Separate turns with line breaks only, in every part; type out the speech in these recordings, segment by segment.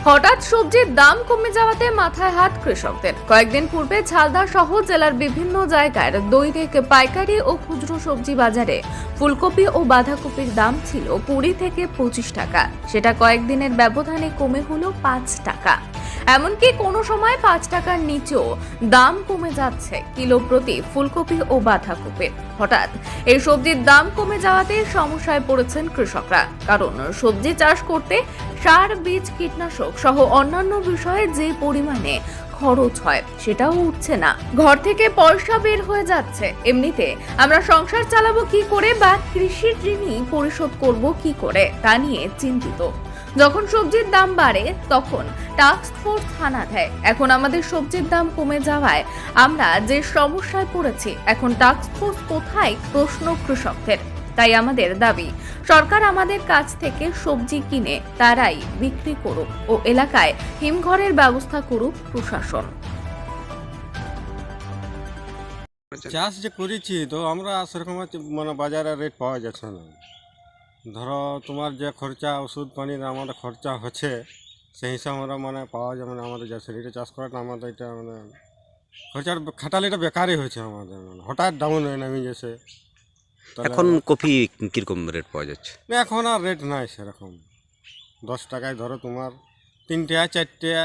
হঠাৎ সবজির দাম কমে যাওয়াতে মাথায় হাত কৃষকদের। কয়েকদিন পূর্বে ঝালদা সহ জেলার বিভিন্ন জায়গার দৈনিক পাইকারি ও খুচরো সবজি বাজারে ফুলকপি ও বাঁধাকপির দাম ছিল 20 থেকে 25 টাকা। সেটা কয়েকদিনের ব্যবধানে কমে হলো 5 টাকা। এমনকি কোনো সময় 5 টাকার নিচেও দাম কমে যাচ্ছে কিলো প্রতি ফুলকপি ও বাঁধাকপির। হঠাৎ এই সবজির দাম কমে যাওয়াতে সমস্যায় পড়েছেন কৃষকরা। কারণ সবজি চাষ করতে সার, বীজ, কীটনাশক সহ অন্যান্য বিষয়ে যে পরিমাণে খরচ হয় সেটাও উঠছে না। ঘর থেকে পয়সা বের হয়ে যাচ্ছে। এমনিতে আমরা সংসার চালাবো কি করে বা কৃষির ঋণই পরিশোধ করব কি করে তা নিয়ে চিন্তিত। যখন সবজির দাম বাড়ে তখন টাস্ক ফোর্স হানা দেয়। এখন আমাদের সবজির দাম কমে যাওয়ায় আমরা যে সমস্যায় পড়েছি, এখন টাস্ক ফোর্স কোথায় প্রশ্ন কৃষকদের। তাই আমাদের দাবি, সরকার আমাদের কাছ থেকে সবজি কিনে তারাই বিক্রি করুক ও এলাকায় হিমঘরের ব্যবস্থা করুক প্রশাসন।
চাষ যে করেছি তো আমরা সেরকম মানে বাজারে রেট পাওয়া যাচ্ছে না। ধরো তোমার যে খরচা ওষুধ পানির আমাদের খরচা হচ্ছে সেই হিসাবে আমরা মানে পাওয়া যাবে না। আমাদের যা সেটা চাষ করাটা আমাদের এটা মানে খরচার খাটালিটা বেকারই হয়েছে আমাদের, মানে হঠাৎ ডাউন হয়ে নামি গেছে।
এখন কপি কিরকম রেট পাওয়া যাচ্ছে?
এখন আর রেট নাই সেরকম। 10 টাকায় ধরো তোমার 3 টাকা 4 টাকা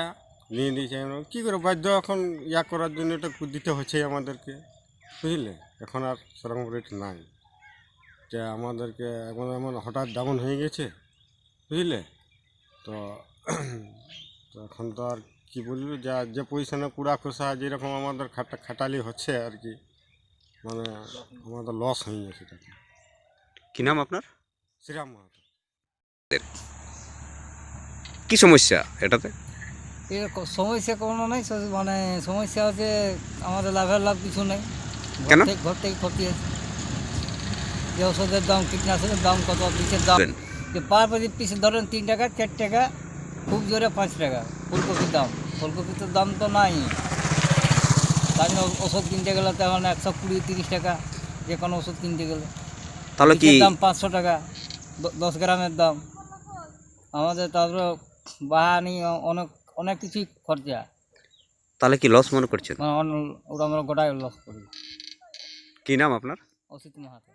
নিয়ে দিয়েছে। কী করে বাধ্য এখন ইয়া করার জন্য এটা দিতে হচ্ছে আমাদেরকে, বুঝলে। এখন আর সেরকম রেট নাই, যে আমাদেরকে এখন এমন হঠাৎ ডাউন হয়ে গেছে, বুঝলে। তো এখন তো আর কী বলবো, যা যে পজিশনে কুড়া খোসা যেরকম আমাদের খাটালি হচ্ছে আর কি, মানে আমাদের লস হয়ে গেছে।
কি নাম আপনার?
শ্রীরাম মাহাতো।
কি সমস্যা এটাতে?
এর সমস্যা কোনো নেই, মানে সমস্যা হচ্ছে আমাদের লাভের লাভ কিছু নেই।
কেন?
ঘর থেকে ক্ষতি আছে। যে ওষুধের দাম, কীটনাশকের দাম, কত পিসের দাম, যে পার পিসে ধরেন 3 টাকা 4 টাকা, খুব জোরে 5 টাকা ফুলকপির দাম। ফুলকপির তো দাম তো নাই। তাই জন্য ওষুধ কিনতে গেলে তো এখন 120-30 টাকা যে কোনো ওষুধ কিনতে গেলে।
তাহলে কি
দাম 500 টাকা 10 গ্রামের দাম। আমাদের তারপরে বাহানি অনেক অনেক কিছুই খরচা।
তাহলে কি লস মনে করছেন?
ওরা আমরা গোটাই লস করি।
কি নাম আপনার?
অসিত মাহাতো।